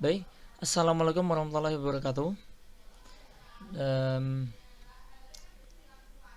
Baik, Assalamualaikum warahmatullahi wabarakatuh.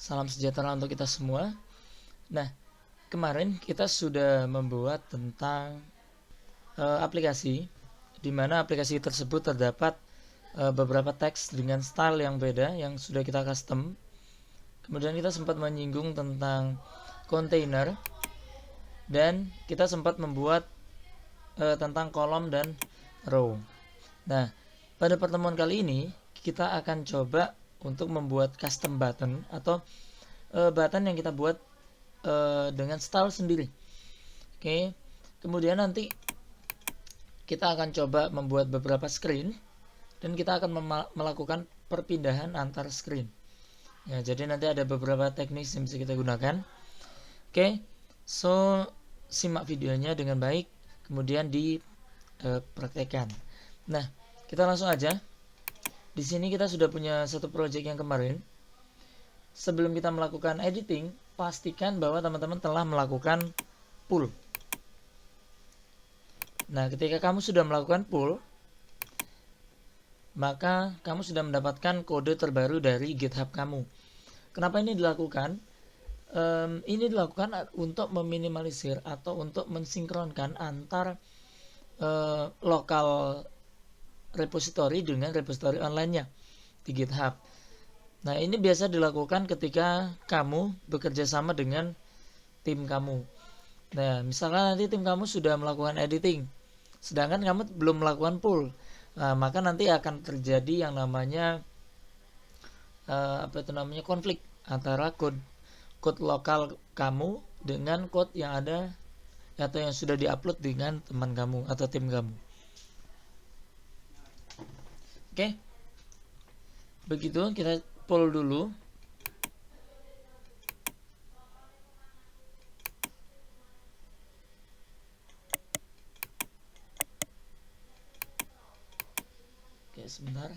Salam sejahtera untuk kita semua. Nah, kemarin kita sudah membuat tentang aplikasi, di mana aplikasi tersebut terdapat beberapa teks dengan style yang beda yang sudah kita custom. Kemudian kita sempat menyinggung tentang container dan kita sempat membuat tentang kolom dan row. Nah, pada pertemuan kali ini kita akan coba untuk membuat custom button atau button yang kita buat dengan style sendiri. Oke. Kemudian nanti kita akan coba membuat beberapa screen dan kita akan melakukan perpindahan antar screen. Ya, jadi nanti ada beberapa teknik yang bisa kita gunakan. Oke. So, simak videonya dengan baik kemudian dipraktekkan. Nah, kita langsung aja. Di sini kita sudah punya satu project yang kemarin. Sebelum kita melakukan editing, pastikan bahwa teman-teman telah melakukan pull. Nah, ketika kamu sudah melakukan pull, maka kamu sudah mendapatkan kode terbaru dari GitHub kamu. Kenapa ini dilakukan? Ini dilakukan untuk meminimalisir atau untuk mensinkronkan antar lokal repository dengan repository online-nya di GitHub. Nah, ini biasa dilakukan ketika kamu bekerja sama dengan tim kamu. Nah, misalkan nanti tim kamu sudah melakukan editing, sedangkan kamu belum melakukan pull, maka nanti akan terjadi yang namanya konflik antara code lokal kamu dengan code yang ada atau yang sudah diupload dengan teman kamu atau tim kamu. Oke. Begitu, kita pull dulu. Oke, sebentar.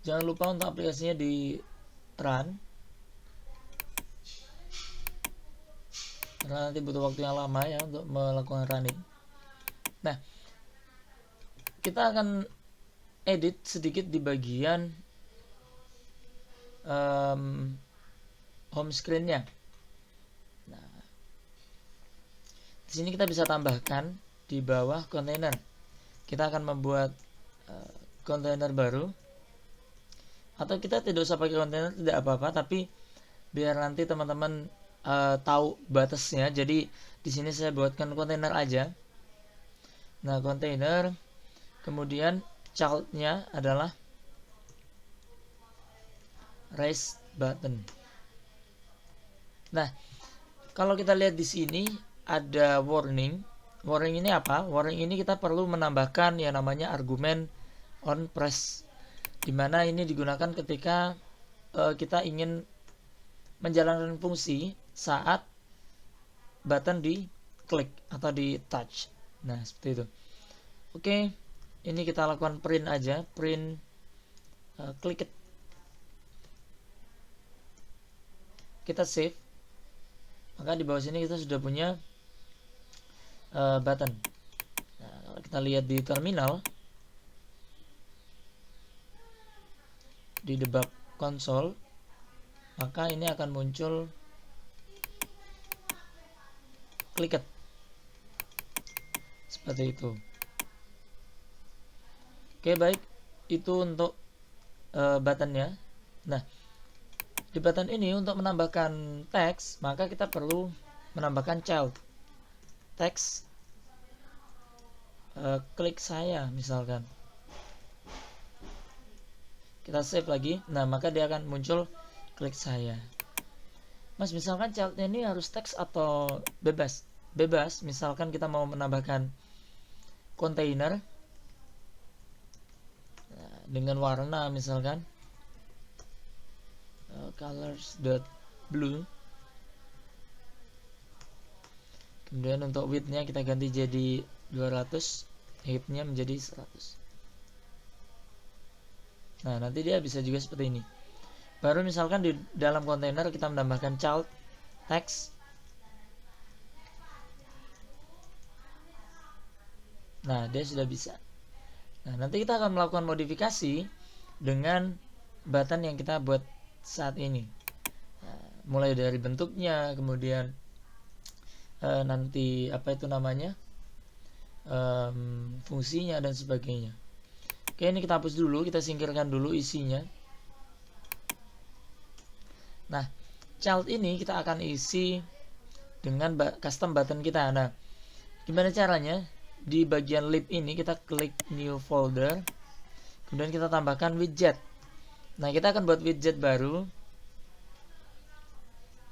Jangan lupa untuk aplikasinya di run, karena nanti butuh waktu yang lama ya untuk melakukan running. Nah, kita akan edit sedikit di bagian home screen-nya. Nah, di sini kita bisa tambahkan di bawah kontainer. Kita akan membuat kontainer baru. Atau kita tidak usah pakai kontainer, tidak apa-apa, tapi biar nanti teman-teman tahu batasnya. Jadi di sini saya buatkan kontainer aja. Nah, kontainer, kemudian child-nya adalah raise button. Nah, kalau kita lihat di sini ada warning. Warning ini apa? Warning ini kita perlu menambahkan yang namanya argumen on press, dimana ini digunakan ketika kita ingin menjalankan fungsi saat button di klik atau di touch. Nah, seperti itu. Oke, ini kita lakukan print aja, print click it. Kita save. Maka di bawah sini kita sudah punya button. Nah, kalau kita lihat di terminal, di debug console, maka ini akan muncul click it seperti itu. Oke, baik, itu untuk buttonnya. Nah, di button ini untuk menambahkan teks, maka kita perlu menambahkan child teks klik saya misalkan. Kita save lagi. Nah, maka dia akan muncul klik saya. Mas, misalkan childnya ini harus teks atau bebas? Bebas. Misalkan kita mau menambahkan container dengan warna misalkan colors.blue. Kemudian untuk width-nya kita ganti jadi 200. Heightnya menjadi 100. Nah, nanti dia bisa juga seperti ini. Baru misalkan di dalam kontainer kita menambahkan child text. Nah, dia sudah bisa. Nah, nanti kita akan melakukan modifikasi dengan button yang kita buat saat ini. Nah, mulai dari bentuknya, kemudian nanti apa itu namanya, fungsinya dan sebagainya. Oke, ini kita hapus dulu, kita singkirkan dulu isinya. Nah, child ini kita akan isi dengan custom button kita. Nah, gimana caranya? Di bagian lib ini kita klik new folder, kemudian kita tambahkan widget. Nah, kita akan buat widget baru.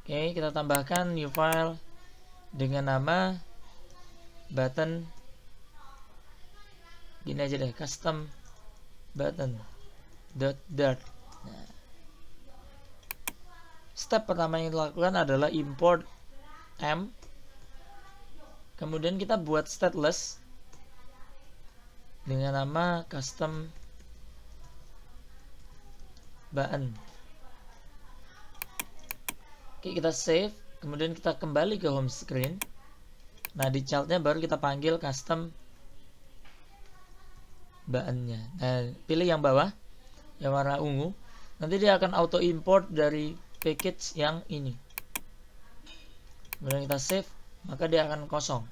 Oke, kita tambahkan new file dengan nama button, gini aja deh, custom button .dart. Nah, step pertama yang kita lakukan adalah import m, kemudian kita buat stateless dengan nama custom button. Oke, kita save, kemudian kita kembali ke home screen. Nah, di childnya baru kita panggil custom buttonnya. Nah, pilih yang bawah, yang warna ungu. Nanti dia akan auto import dari package yang ini. Kemudian kita save, maka dia akan kosong.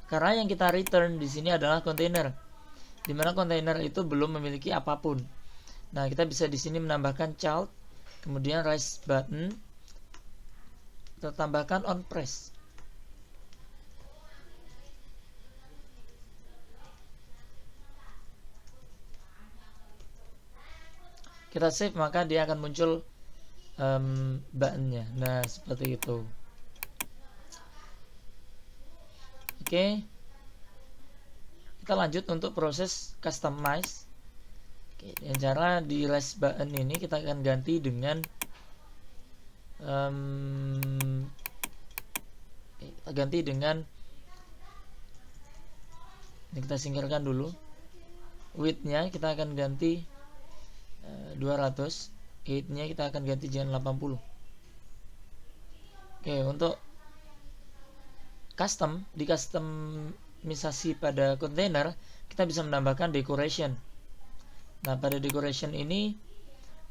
Karena yang kita return di sini adalah kontainer, di mana kontainer itu belum memiliki apapun. Nah, kita bisa di sini menambahkan child, kemudian raise button, kita tambahkan on press. Kita save, maka dia akan muncul buttonnya. Nah, seperti itu. Oke, kita lanjut untuk proses customize. Oke, dengan cara di raise button ini kita akan ganti dengan kita ganti dengan ini, kita singkirkan dulu. Width-nya kita akan ganti 200, height-nya kita akan ganti dengan 80. Oke, untuk custom, di customisasi pada kontainer kita bisa menambahkan decoration. Nah, pada decoration ini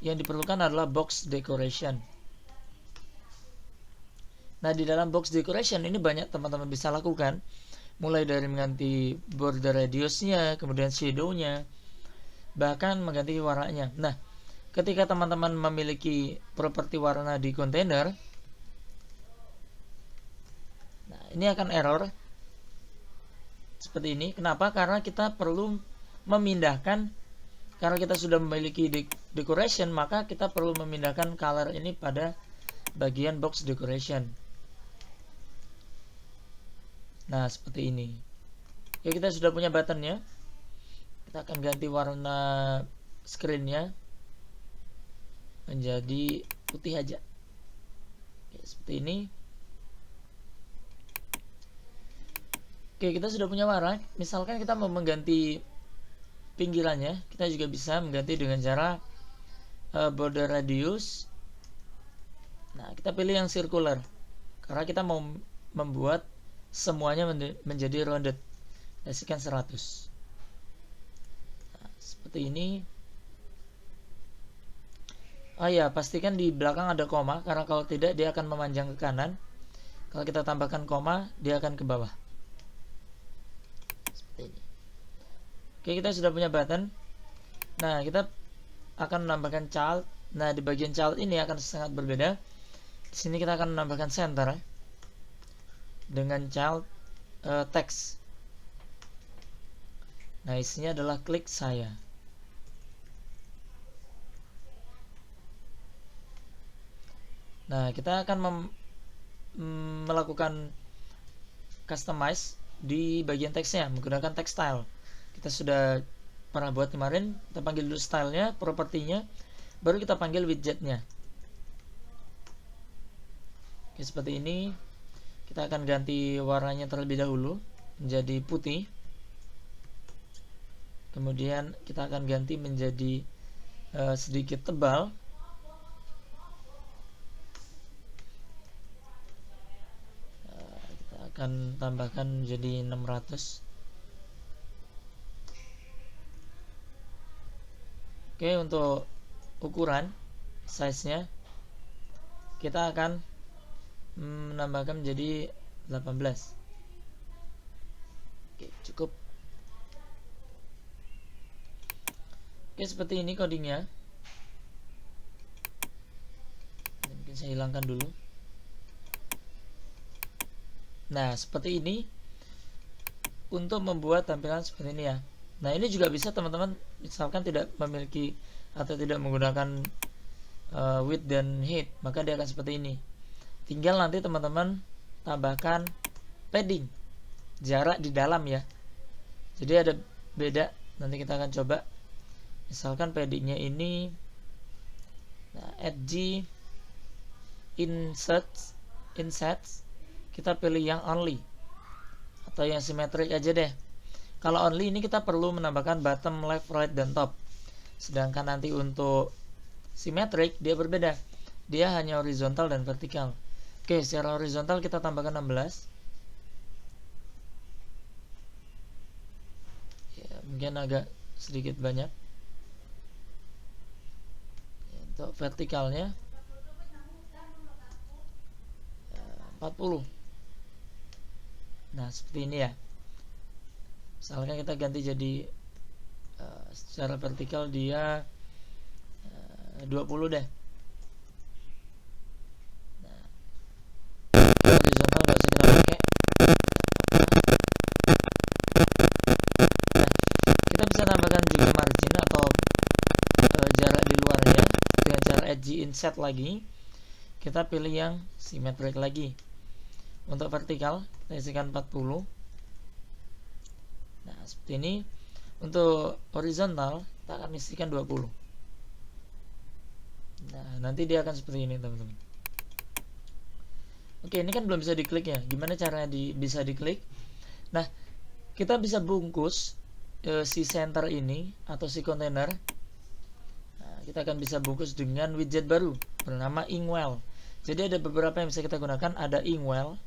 yang diperlukan adalah box decoration. Nah, di dalam box decoration ini banyak teman-teman bisa lakukan, mulai dari mengganti border radiusnya, kemudian shadownya, bahkan mengganti warnanya. Nah, ketika teman-teman memiliki properti warna di kontainer, nah, ini akan error seperti ini. Kenapa? Karena kita perlu memindahkan, karena kita sudah memiliki decoration, maka kita perlu memindahkan color ini pada bagian box decoration. Nah, seperti ini. Ya, kita sudah punya buttonnya. Kita akan ganti warna screennya menjadi putih aja. Oke, seperti ini. Oke, kita sudah punya warna. Misalkan kita mau mengganti pinggirannya, kita juga bisa mengganti dengan cara border radius. Nah, kita pilih yang circular karena kita mau membuat semuanya menjadi rounded. Kasihkan 100. Nah, seperti ini. Oh ya, pastikan di belakang ada koma, karena kalau tidak dia akan memanjang ke kanan. Kalau kita tambahkan koma, dia akan ke bawah. Seperti ini. Oke, kita sudah punya button. Nah, kita akan menambahkan child. Nah, di bagian child ini akan sangat berbeda. Di sini kita akan menambahkan center dengan child text. Nah, isinya adalah klik saya. Nah, kita akan melakukan customize di bagian teksnya menggunakan text style. Kita sudah pernah buat kemarin. Kita panggil dulu stylenya, propertinya, baru kita panggil widgetnya. Oke, seperti ini. Kita akan ganti warnanya terlebih dahulu menjadi putih. kemudian kita akan ganti menjadi sedikit tebal. Kita akan tambahkan menjadi 600. Oke, untuk ukuran size-nya kita akan menambahkan menjadi 18. Oke, cukup. Oke, seperti ini codingnya. Mungkin saya hilangkan dulu. Nah, seperti ini untuk membuat tampilan seperti ini ya. Nah, ini juga bisa teman-teman misalkan tidak memiliki atau tidak menggunakan width dan height, maka dia akan seperti ini. Tinggal nanti teman-teman tambahkan padding, jarak di dalam ya. Jadi ada beda. Nanti kita akan coba. Misalkan paddingnya ini edge insets, kita pilih yang only atau yang symmetric aja deh. Kalau only ini kita perlu menambahkan bottom, left, right, dan top. Sedangkan nanti untuk symmetric dia berbeda. Dia hanya horizontal dan vertikal. Oke, secara horizontal kita tambahkan 16. Ya, mungkin agak sedikit banyak. Untuk vertikalnya 40. Nah, seperti ini ya. Misalkan kita ganti jadi secara vertikal dia 20 deh. Nah, horizontal nggak usah kita pakai. Nah, kita bisa tambahkan juga margin atau jarak di luarnya dengan cara edge inset lagi. Kita pilih yang symmetric lagi. Untuk vertikal kita isikan 40. Nah, seperti ini. Untuk horizontal kita akan isikan 20. Nah, nanti dia akan seperti ini teman-teman. Oke, ini kan belum bisa diklik ya. Gimana caranya bisa diklik? Nah, kita bisa bungkus si center ini atau si kontainer. Nah, kita akan bisa bungkus dengan widget baru bernama Inkwell. Jadi ada beberapa yang bisa kita gunakan. Ada Inkwell.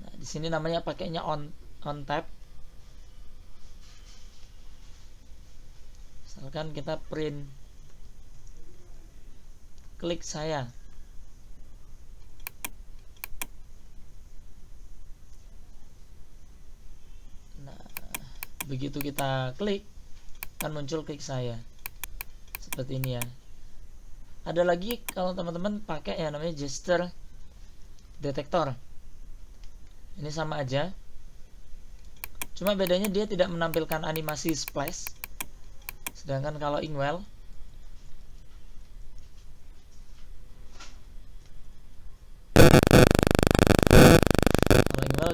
Nah, di sini namanya pakainya on tap. Misalkan kita print klik saya. Nah, begitu kita klik akan muncul klik saya. Seperti ini ya. Ada lagi kalau teman-teman pakai yang namanya gesture detector. Ini sama aja. Cuma bedanya dia tidak menampilkan animasi splash. Sedangkan kalau Inkwell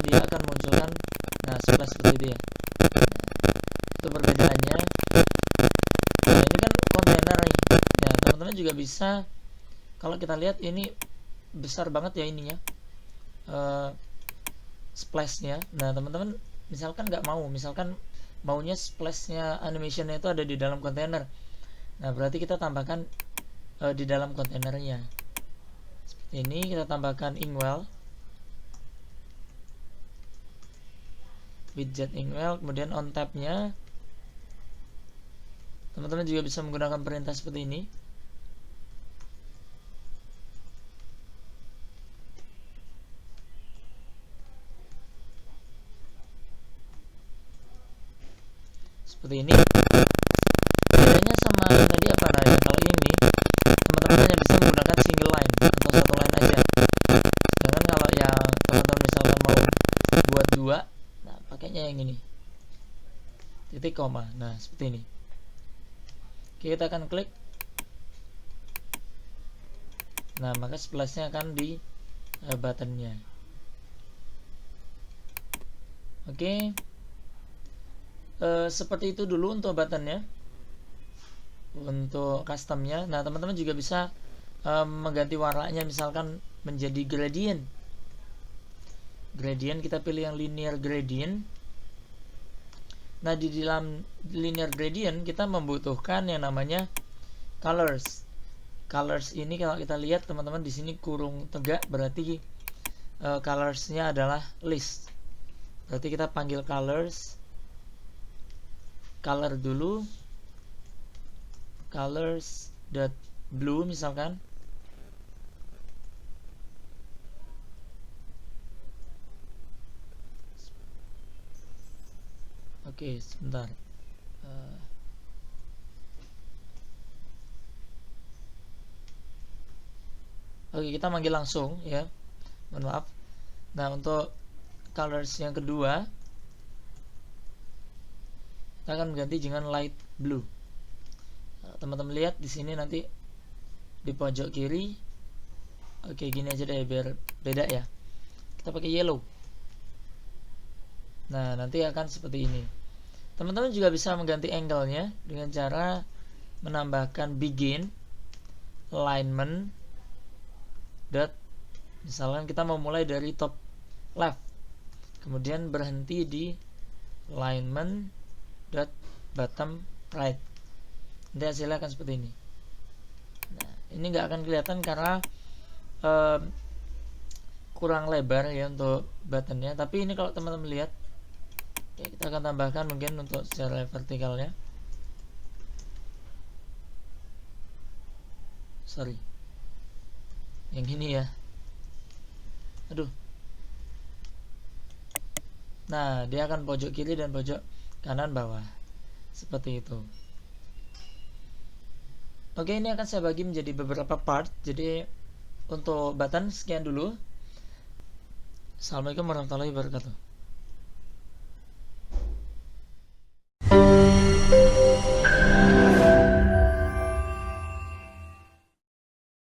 dia akan munculkan splash seperti itu ya. Itu perbedaannya. Nah, ini kan kontainer nih. Ya, teman-teman juga bisa, kalau kita lihat ini besar banget ya ininya, splashnya. Nah, teman-teman misalkan nggak mau, misalkan maunya splashnya animationnya itu ada di dalam kontainer. Nah, berarti kita tambahkan di dalam kontainernya. Seperti ini kita tambahkan Inkwell, widget Inkwell, kemudian on tab-nya. Teman-teman juga bisa menggunakan perintah seperti ini. Seperti ini. Bedanya sama yang tadi apa? Nah, ya, kalau ini teman-teman hanya bisa menggunakan single line atau satu line aja. Sedangkan kalau yang teman-teman misalkan mau buat dua, nah pakainya yang ini, titik koma. Nah, seperti ini. Oke, kita akan klik. Nah, maka splashnya akan di buttonnya. Oke. Seperti itu dulu untuk buttonnya, untuk customnya. Nah, teman-teman juga bisa mengganti warnanya, misalkan menjadi gradient. Gradient kita pilih yang linear gradient. Nah, di dalam linear gradient kita membutuhkan yang namanya colors. Colors ini kalau kita lihat teman-teman di sini kurung tegak, berarti colorsnya adalah list. Berarti kita panggil colors, color dulu, colors dot blue misalkan. Oke, sebentar. Oke, kita manggil langsung ya. Mohon maaf. Nah, untuk colors yang kedua kita akan ganti dengan light blue. Teman-teman lihat di sini nanti di pojok kiri. Oke, gini aja deh biar beda ya. Kita pakai yellow. Nah, nanti akan seperti ini. Teman-teman juga bisa mengganti angle-nya dengan cara menambahkan begin alignment dot, misalkan kita mau mulai dari top left, kemudian berhenti di alignment dot bottom right. Nanti hasilnya akan seperti ini. Nah, ini nggak akan kelihatan karena kurang lebar ya untuk buttonnya. Tapi ini kalau teman-teman lihat, ya, kita akan tambahkan mungkin untuk secara vertikalnya. Sorry, yang ini ya. Aduh. Nah, dia akan pojok kiri dan pojok kanan bawah, seperti itu. Oke, ini akan saya bagi menjadi beberapa part. Jadi untuk button sekian dulu. Assalamualaikum warahmatullahi wabarakatuh.